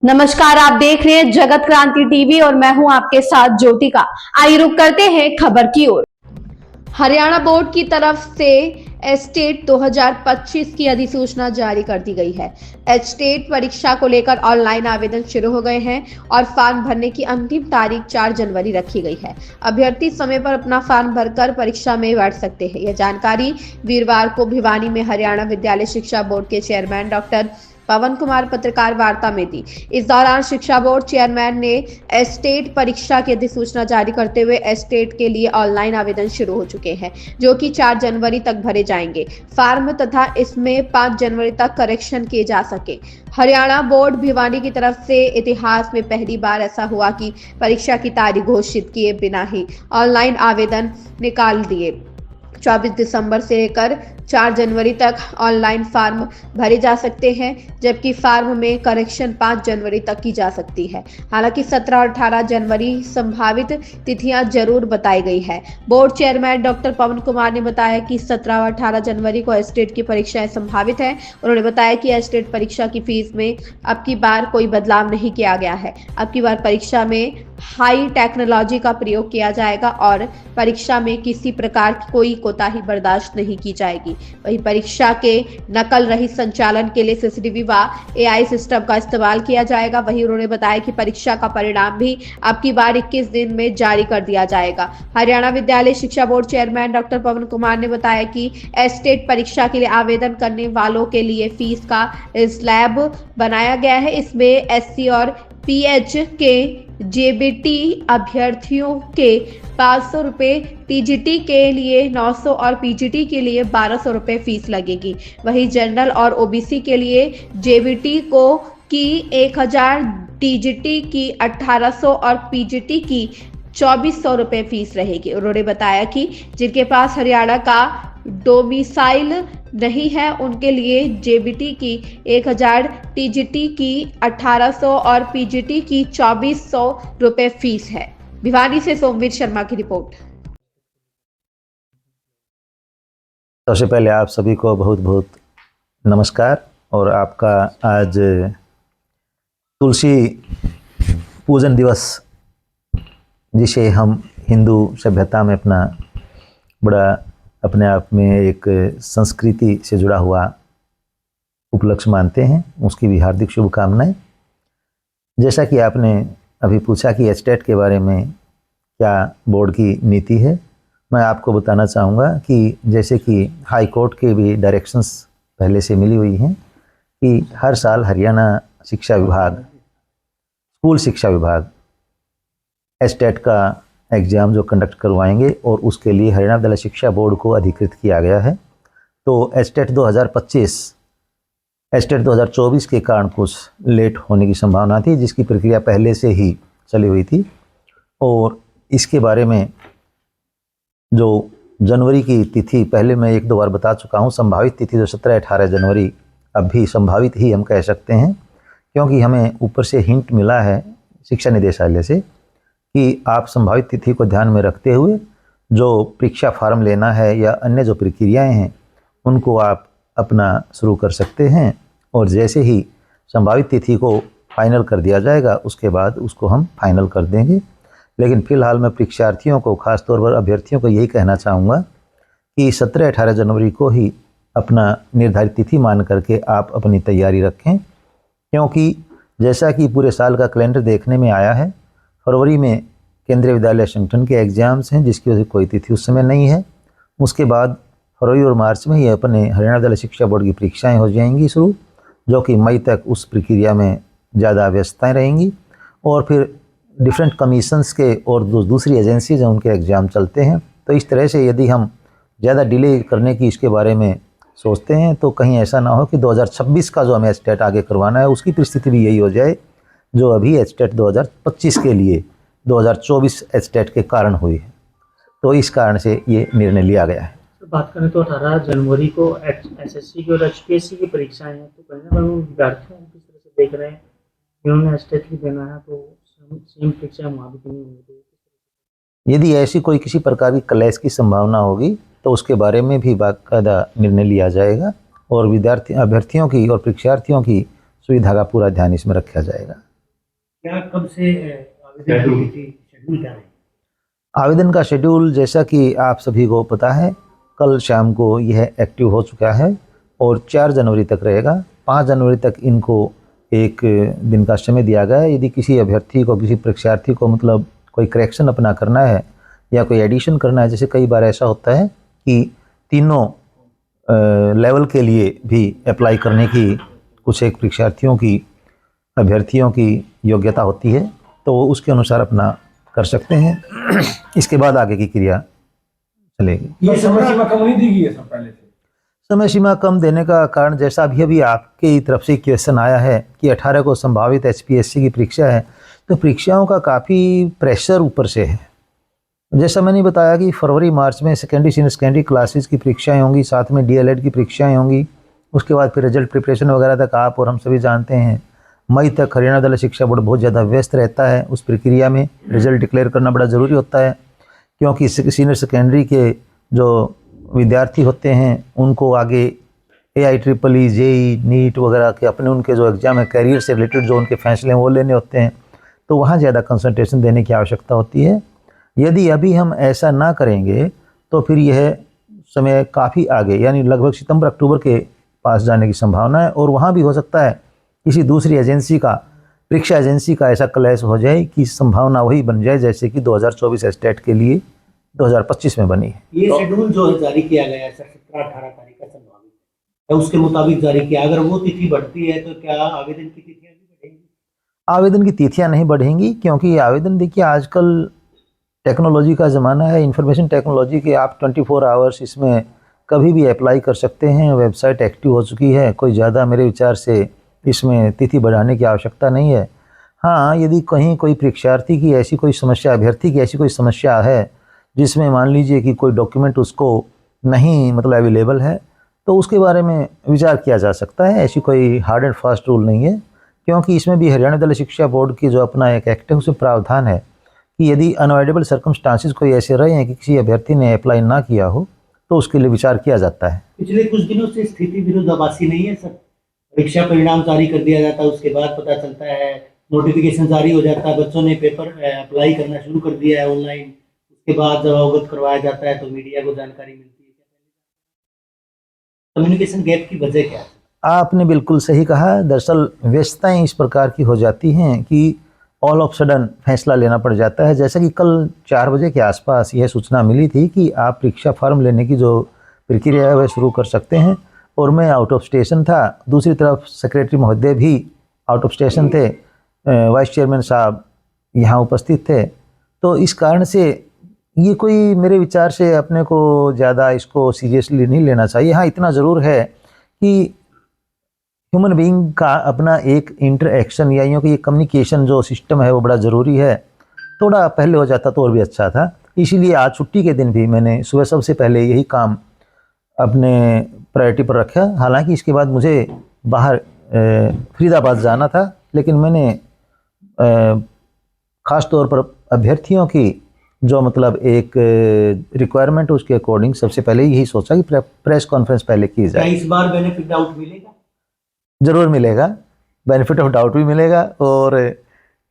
नमस्कार, आप देख रहे हैं जगत क्रांति टीवी और मैं हूं आपके साथ ज्योतिका। आइए रुक करते हैं खबर की ओर। हरियाणा बोर्ड की तरफ से एस्टेट 2025 की अधिसूचना जारी कर दी गई है। एस्टेट परीक्षा को लेकर ऑनलाइन आवेदन शुरू हो गए हैं और फॉर्म भरने की अंतिम तारीख 4 जनवरी रखी गई है। अभ्यर्थी समय पर अपना फॉर्म भरकर परीक्षा में बैठ सकते हैं। यह जानकारी वीरवार को भिवानी में हरियाणा विद्यालय शिक्षा बोर्ड के चेयरमैन डॉक्टर पवन कुमार पत्रकार वार्ता में दी। इस दौरान शिक्षा बोर्ड चेयरमैन ने एस्टेट परीक्षा की अधिसूचना जारी करते हुए एस्टेट के लिए ऑनलाइन आवेदन शुरू हो चुके हैं, जो कि 4 जनवरी तक भरे जाएंगे फॉर्म तथा इसमें 5 जनवरी तक करेक्शन किए जा सके। हरियाणा बोर्ड भिवानी की तरफ से इतिहास में पहली बार ऐसा हुआ कि परीक्षा की तारीख घोषित किए बिना ही ऑनलाइन आवेदन निकाल दिए। 24 दिसंबर से लेकर 4 जनवरी तक ऑनलाइन फॉर्म भरे जा सकते हैं, जबकि फॉर्म में करेक्शन 5 जनवरी तक की जा सकती है। हालांकि 17 और 18 जनवरी संभावित तिथियां जरूर बताई गई है। बोर्ड चेयरमैन डॉक्टर पवन कुमार ने बताया कि 17 और 18 जनवरी को एस्टेट की परीक्षाएं संभावित है। उन्होंने बताया कि एस्टेट परीक्षा की फीस में अब की बार कोई बदलाव नहीं किया गया है। अब की बार परीक्षा में हाई टेक्नोलॉजी का प्रयोग किया जाएगा और परीक्षा में किसी प्रकार की कोई कोताही बर्दाश्त नहीं की जाएगी। वहीं परीक्षा के नकल रहित संचालन के लिए सीसीटीवी व एआई सिस्टम का इस्तेमाल किया जाएगा। वहीं उन्होंने बताया कि परीक्षा का परिणाम भी अब की बार 21 दिन में जारी कर दिया जाएगा। हरियाणा विद्यालय शिक्षा बोर्ड चेयरमैन डॉक्टर पवन कुमार ने बताया कि एस्टेट परीक्षा के लिए आवेदन करने वालों के लिए फीस का स्लैब बनाया गया है। इसमें एससी और पीएच के जेबीटी अभ्यर्थियों के 500 रुपए, टीजीटी के लिए 900 और पीजीटी के लिए 1200 रुपए फीस लगेगी। वहीं जनरल और ओबीसी के लिए जेबीटी को की 1000, टीजीटी की 1800 और पीजीटी की 2400 रुपए फीस रहेगी। उन्होंने बताया कि जिनके पास हरियाणा का डोमिसाइल नहीं है उनके लिए जेबीटी की 1000, टीजीटी की 1800 और पीजीटी की 2400 रुपए फीस है। भिवानी से सोमवीर शर्मा की रिपोर्ट। सबसे पहले आप सभी को बहुत बहुत नमस्कार। और आपका आज तुलसी पूजन दिवस, जिसे हम हिंदू सभ्यता में अपने आप में एक संस्कृति से जुड़ा हुआ उपलक्ष्य मानते हैं, उसकी भी हार्दिक शुभकामनाएं। जैसा कि आपने अभी पूछा कि एस्टेट के बारे में क्या बोर्ड की नीति है, मैं आपको बताना चाहूँगा कि जैसे कि हाई कोर्ट के भी डायरेक्शंस पहले से मिली हुई हैं कि हर साल हरियाणा शिक्षा विभाग, स्कूल शिक्षा विभाग एस्टेट का एग्ज़ाम जो कंडक्ट करवाएंगे और उसके लिए हरियाणा विद्यालय शिक्षा बोर्ड को अधिकृत किया गया है। तो एस्टेट 2025 एस्टेट 2024 के कारण कुछ लेट होने की संभावना थी, जिसकी प्रक्रिया पहले से ही चली हुई थी। और इसके बारे में जो जनवरी की तिथि पहले मैं 1-2 बार बता चुका हूँ। संभावित तिथि जो 17-18 जनवरी अब भी संभावित ही हम कह सकते हैं, क्योंकि हमें ऊपर से हिंट मिला है शिक्षा निदेशालय से कि आप संभावित तिथि को ध्यान में रखते हुए जो परीक्षा फार्म लेना है या अन्य जो प्रक्रियाएं हैं उनको आप अपना शुरू कर सकते हैं। और जैसे ही संभावित तिथि को फाइनल कर दिया जाएगा उसके बाद उसको हम फाइनल कर देंगे। लेकिन फ़िलहाल मैं परीक्षार्थियों को, ख़ासतौर पर अभ्यर्थियों को यही कहना चाहूँगा कि 17-18 जनवरी को ही अपना निर्धारित तिथि मान करके आप अपनी तैयारी रखें, क्योंकि जैसा कि पूरे साल का कैलेंडर देखने में आया है, फरवरी में केंद्रीय विद्यालय संगठन के एग्ज़ाम्स हैं जिसकी वजह से कोई तिथि उस समय नहीं है। उसके बाद फरवरी और मार्च में ही अपने हरियाणा विद्यालय शिक्षा बोर्ड की परीक्षाएं हो जाएंगी शुरू, जो कि मई तक उस प्रक्रिया में ज़्यादा व्यस्तताएँ रहेंगी। और फिर डिफरेंट कमीशंस के और दूसरी एजेंसीज हैं उनके एग्ज़ाम चलते हैं। तो इस तरह से यदि हम ज़्यादा डिले करने की इसके बारे में सोचते हैं तो कहीं ऐसा ना हो कि 2026 का जो हमें एस्टेट आगे करवाना है उसकी परिस्थिति भी यही हो जाए जो अभी एस्टेट 2025 के लिए 2024 एस्टेट के कारण हुई है। तो इस कारण से ये निर्णय लिया गया है। बात करें तो 18 जनवरी को एसएससी की और एचपीएससी की परीक्षाएं हैं, तो कहीं ना कहीं विद्यार्थियों किस तरह से देख रहे हैं जिन्होंने एस्टेट भी देना है तो सेम परीक्षाएं वहाँ भी नहीं होगी। यदि ऐसी कोई किसी प्रकार की क्लैश की संभावना होगी तो उसके बारे में भी बाकायदा निर्णय लिया जाएगा और अभ्यर्थियों की और परीक्षार्थियों की सुविधा का पूरा ध्यान इसमें रखा जाएगा। क्या कब से आवेदन की थी, शेड्यूल क्या है? आवेदन का शेड्यूल जैसा कि आप सभी को पता है, कल शाम को यह एक्टिव हो चुका है और 4 जनवरी तक रहेगा। 5 जनवरी तक इनको एक दिन का समय दिया गया है। यदि किसी अभ्यर्थी को, किसी परीक्षार्थी को मतलब कोई करेक्शन अपना करना है या कोई एडिशन करना है, जैसे कई बार ऐसा होता है कि तीनों लेवल के लिए भी अप्लाई करने की कुछ एक परीक्षार्थियों की, अभ्यर्थियों की योग्यता होती है, तो वो उसके अनुसार अपना कर सकते हैं। इसके बाद आगे की क्रिया चलेगी। ये समय सीमा कम नहीं दी गई है सब पहले से? समय सीमा कम देने का कारण जैसा अभी आपकी तरफ से क्वेश्चन आया है कि 18 को संभावित HPSC की परीक्षा है, तो परीक्षाओं का काफ़ी प्रेशर ऊपर से है। जैसा मैंने बताया कि फरवरी मार्च में सेकेंडरी सीनियर सेकेंडरी क्लासेस की परीक्षाएं होंगी, साथ में DLED की परीक्षाएं होंगी। उसके बाद फिर रिजल्ट प्रिपरेशन वगैरह तक आप और हम सभी जानते हैं मई तक हरियाणा दल शिक्षा बोर्ड बहुत ज़्यादा व्यस्त रहता है। उस प्रक्रिया में रिजल्ट डिक्लेयर करना बड़ा ज़रूरी होता है, क्योंकि सीनियर सेकेंडरी के जो विद्यार्थी होते हैं उनको आगे AIEEE, JEE, नीट वगैरह के अपने उनके जो एग्ज़ाम है, करियर से रिलेटेड जो उनके फैसले हैं वो लेने होते हैं, तो वहाँ ज़्यादा कंसंट्रेशन देने की आवश्यकता होती है। यदि अभी हम ऐसा ना करेंगे तो फिर यह समय काफ़ी आगे, यानी लगभग सितंबर अक्टूबर के पास जाने की संभावना है। और वहाँ भी हो सकता है किसी दूसरी एजेंसी का, परीक्षा एजेंसी का ऐसा क्लैश हो जाए कि संभावना वही बन जाए जैसे कि 2024 स्टेट के लिए 2025 में बनी है। ये शेड्यूल जो है जारी किया गया है सर 17-18 तारीख का संभावित है, उसके मुताबिक जारी किया। अगर वो तिथि बढ़ती है तो क्या आवेदन की तिथियां भी बढ़ेंगी? आवेदन की तिथियां नहीं बढ़ेंगी, क्योंकि आवेदन देखिए आजकल टेक्नोलॉजी का ज़माना है, इंफॉर्मेशन टेक्नोलॉजी के आप 24 आवर्स इसमें कभी भी अप्लाई कर सकते हैं। वेबसाइट एक्टिव हो चुकी है, कोई ज़्यादा मेरे विचार से इसमें तिथि बढ़ाने की आवश्यकता नहीं है। हाँ, यदि कहीं कोई परीक्षार्थी की ऐसी कोई समस्या, अभ्यर्थी की ऐसी कोई समस्या है जिसमें मान लीजिए कि कोई डॉक्यूमेंट उसको नहीं मतलब अवेलेबल है, तो उसके बारे में विचार किया जा सकता है। ऐसी कोई हार्ड एंड फास्ट रूल नहीं है, क्योंकि इसमें भी हरियाणा दल शिक्षा बोर्ड की जो अपना एक एक्ट है उसमें प्रावधान है कि यदि अनअवॉइडेबल सर्कमस्टांसिस कोई ऐसे रहे हैं कि किसी अभ्यर्थी ने अप्लाई ना किया हो तो उसके लिए विचार किया जाता है। पिछले कुछ दिनों से स्थिति विरोधाभासी नहीं है सर? परीक्षा परिणाम जारी कर दिया जाता है, उसके बाद पता चलता है, नोटिफिकेशन जारी हो जाता है, बच्चों ने पेपर अप्लाई करना शुरू कर दिया है ऑनलाइन, उसके बाद जब अवगत करवाया जाता है तो मीडिया को जानकारी मिलती है। कम्युनिकेशन गैप की वजह क्या है? आपने बिल्कुल सही कहा। दरअसल व्यस्तताएं इस प्रकार की हो जाती हैं कि ऑल ऑफ सडन फैसला लेना पड़ जाता है। जैसा कि कल 4 बजे के आसपास यह सूचना मिली थी कि आप परीक्षा फॉर्म लेने की जो प्रक्रिया है वह शुरू कर सकते हैं, और मैं आउट ऑफ स्टेशन था। दूसरी तरफ सेक्रेटरी महोदय भी आउट ऑफ स्टेशन थे, वाइस चेयरमैन साहब यहाँ उपस्थित थे। तो इस कारण से ये कोई मेरे विचार से अपने को ज़्यादा इसको सीरियसली नहीं लेना चाहिए। हाँ, इतना ज़रूर है कि ह्यूमन बीइंग का अपना एक इंटरएक्शन या यूँ कि ये कम्युनिकेशन जो सिस्टम है वो बड़ा ज़रूरी है। थोड़ा पहले हो जाता तो और भी अच्छा था। इसीलिए आज छुट्टी के दिन भी मैंने सुबह सबसे पहले यही काम अपने प्रायोरिटी पर रखा। हालांकि इसके बाद मुझे बाहर फरीदाबाद जाना था, लेकिन मैंने ख़ास तौर पर अभ्यर्थियों की जो मतलब एक रिक्वायरमेंट उसके अकॉर्डिंग सबसे पहले यही सोचा कि प्रेस कॉन्फ्रेंस पहले की क्या जाए। इस बार बेनिफिट डाउट मिलेगा? ज़रूर मिलेगा, बेनिफिट ऑफ डाउट भी मिलेगा। और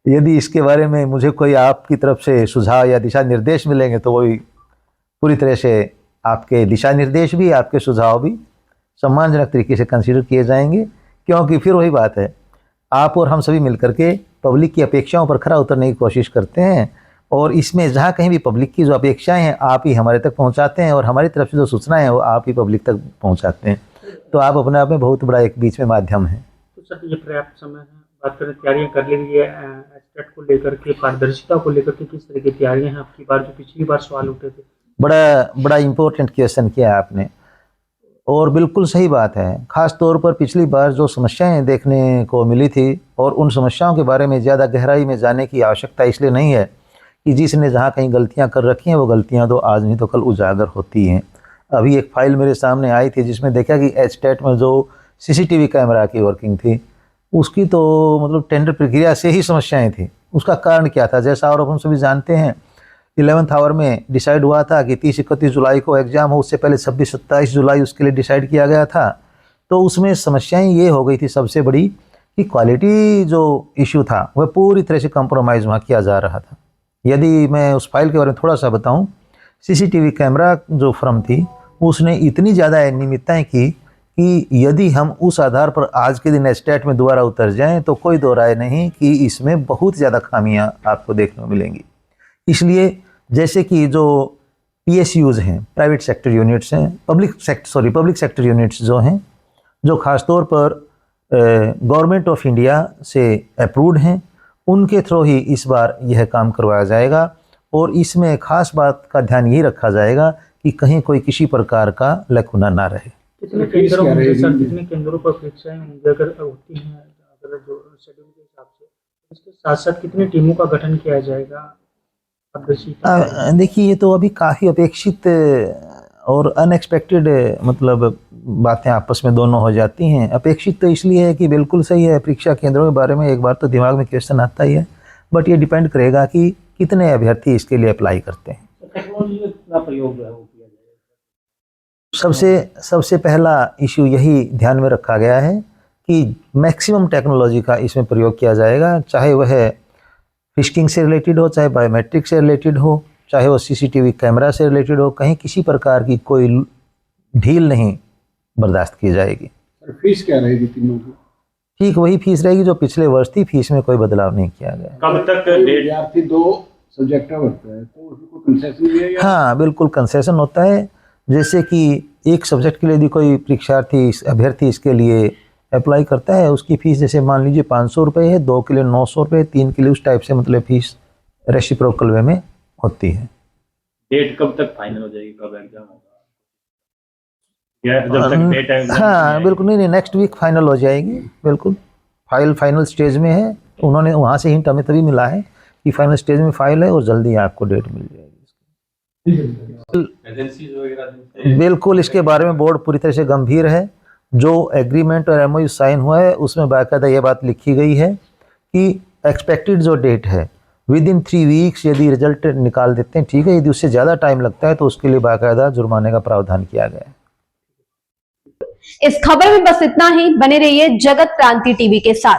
यदि इसके बारे में मुझे कोई आपकी तरफ से सुझाव या दिशा निर्देश मिलेंगे तो वो भी पूरी तरह से आपके दिशा निर्देश भी, आपके सुझाव भी सम्मानजनक तरीके से कंसीडर किए जाएंगे। क्योंकि फिर वही बात है, आप और हम सभी मिलकर के पब्लिक की अपेक्षाओं पर खरा उतरने की कोशिश करते हैं, और इसमें जहाँ कहीं भी पब्लिक की जो अपेक्षाएं हैं आप ही हमारे तक पहुँचाते हैं, और हमारी तरफ से जो सूचनाएं हैं वो आप ही पब्लिक तक पहुँचाते हैं। तो आप अपने आप में बहुत बड़ा एक बीच में माध्यम है। तो सर ये पर्याप्त समय है, बात करें तैयारियां कर ली है एस्टेट को लेकर के, पारदर्शिता को लेकर के किस तरह की तैयारियां हैं आपकी बार, जो पिछली बार सवाल उठे थे? बड़ा इम्पोर्टेंट क्वेश्चन किया आपने, और बिल्कुल सही बात है। ख़ास तौर पर पिछली बार जो समस्याएं देखने को मिली थी, और उन समस्याओं के बारे में ज़्यादा गहराई में जाने की आवश्यकता इसलिए नहीं है कि जिसने जहाँ कहीं गलतियाँ कर रखी हैं वो गलतियाँ तो आज नहीं तो कल उजागर होती हैं। अभी एक फ़ाइल मेरे सामने आई थी जिसमें देखा कि एस्टेट में जो CCTV कैमरा की वर्किंग थी उसकी तो मतलब टेंडर प्रक्रिया से ही समस्याएं थी। उसका कारण क्या था? जैसा और हम सभी जानते हैं 11th आवर में डिसाइड हुआ था कि 30-31 जुलाई को एग्ज़ाम हो, उससे पहले 26-27 जुलाई उसके लिए डिसाइड किया गया था। तो उसमें समस्याएं ये हो गई थी सबसे बड़ी कि क्वालिटी जो इशू था वह पूरी तरह से कंप्रोमाइज़ वहाँ किया जा रहा था। यदि मैं उस फाइल के बारे में थोड़ा सा बताऊं, सीसीटीवी कैमरा जो फर्म थी उसने इतनी ज़्यादा अनियमितताएं की कि यदि हम उस आधार पर आज के दिन एस्टेट में दोबारा उतर जाएं तो कोई दो राय नहीं कि इसमें बहुत ज़्यादा खामियां आपको देखने को मिलेंगी। इसलिए जैसे कि जो PSUs हैं, प्राइवेट सेक्टर यूनिट्स हैं, पब्लिक सेक्टर यूनिट्स जो हैं, जो ख़ासतौर पर गवर्नमेंट ऑफ इंडिया से अप्रूव्ड हैं, उनके थ्रू ही इस बार यह काम करवाया जाएगा। और इसमें ख़ास बात का ध्यान ये रखा जाएगा कि कहीं कोई किसी प्रकार का लकुना ना रहे। कितने केंद्रों होंगे सर, कितने केंद्रों पर परीक्षाएं होंगी अगर होती हैं, अगर जो शेड्यूल के हिसाब से, इसके साथ साथ कितनी टीमों का गठन किया जाएगा? देखिए, ये तो अभी काफ़ी अपेक्षित और अनएक्सपेक्टेड मतलब बातें आपस में दोनों हो जाती हैं। अपेक्षित तो इसलिए है कि बिल्कुल सही है, परीक्षा केंद्रों के बारे में एक बार तो दिमाग में क्वेश्चन आता ही है, बट ये डिपेंड करेगा कि कितने अभ्यर्थी इसके लिए अप्लाई करते हैं। टेक्नोलॉजी का कितना प्रयोग जो है वो किया जाएगा? सबसे पहला इशू यही ध्यान में रखा गया है कि मैक्सिमम टेक्नोलॉजी का इसमें प्रयोग किया जाएगा, चाहे वह फिशिंग से रिलेटेड हो, चाहे बायोमेट्रिक से रिलेटेड हो, चाहे वो CCTV कैमरा से रिलेटेड हो, कहीं किसी प्रकार की कोई ढील नहीं बर्दाश्त की जाएगी। सर फीस क्या रहेगी तीनों की? ठीक वही फीस रहेगी जो पिछले वर्ष थी, फीस में कोई बदलाव नहीं किया गया। कब तक तो डेट? विद्यार्थी 2 सब्जेक्ट होता है तो उसमें कोई कंसेशन भी है या? हाँ, बिल्कुल कंसेशन होता है। जैसे कि एक सब्जेक्ट के लिए यदि कोई परीक्षार्थी अभ्यर्थी इसके लिए अप्लाई करता है, उसकी फ़ीस जैसे मान लीजिए 500 रुपये है, 2 के लिए 900 रुपये, 3 के लिए उस टाइप से मतलब फ़ीस रेसिप्रोकल वे में होती है। डेट कब तक फाइनल हो जाएगी, कब एग्जाम होगा? या जब तक डेट है हाँ बिल्कुल, नहीं, नेक्स्ट वीक फाइनल हो जाएगी। बिल्कुल फाइनल स्टेज में है, उन्होंने वहाँ से हिंट हमें तभी मिला है कि फाइनल स्टेज में फाइल है और जल्दी आपको डेट मिल जाएगी। बिल्कुल, इसके बारे में बोर्ड पूरी तरह से गंभीर है। जो एग्रीमेंट और MOU साइन हुआ है उसमें बाकायदा ये बात लिखी गई है कि एक्सपेक्टेड जो डेट है विद इन 3 वीक्स यदि रिजल्ट निकाल देते हैं, ठीक है, यदि उससे ज़्यादा टाइम लगता है तो उसके लिए बाकायदा जुर्माने का प्रावधान किया गया है। इस खबर में बस इतना ही। बने रहिए जगत क्रांति टीवी के साथ।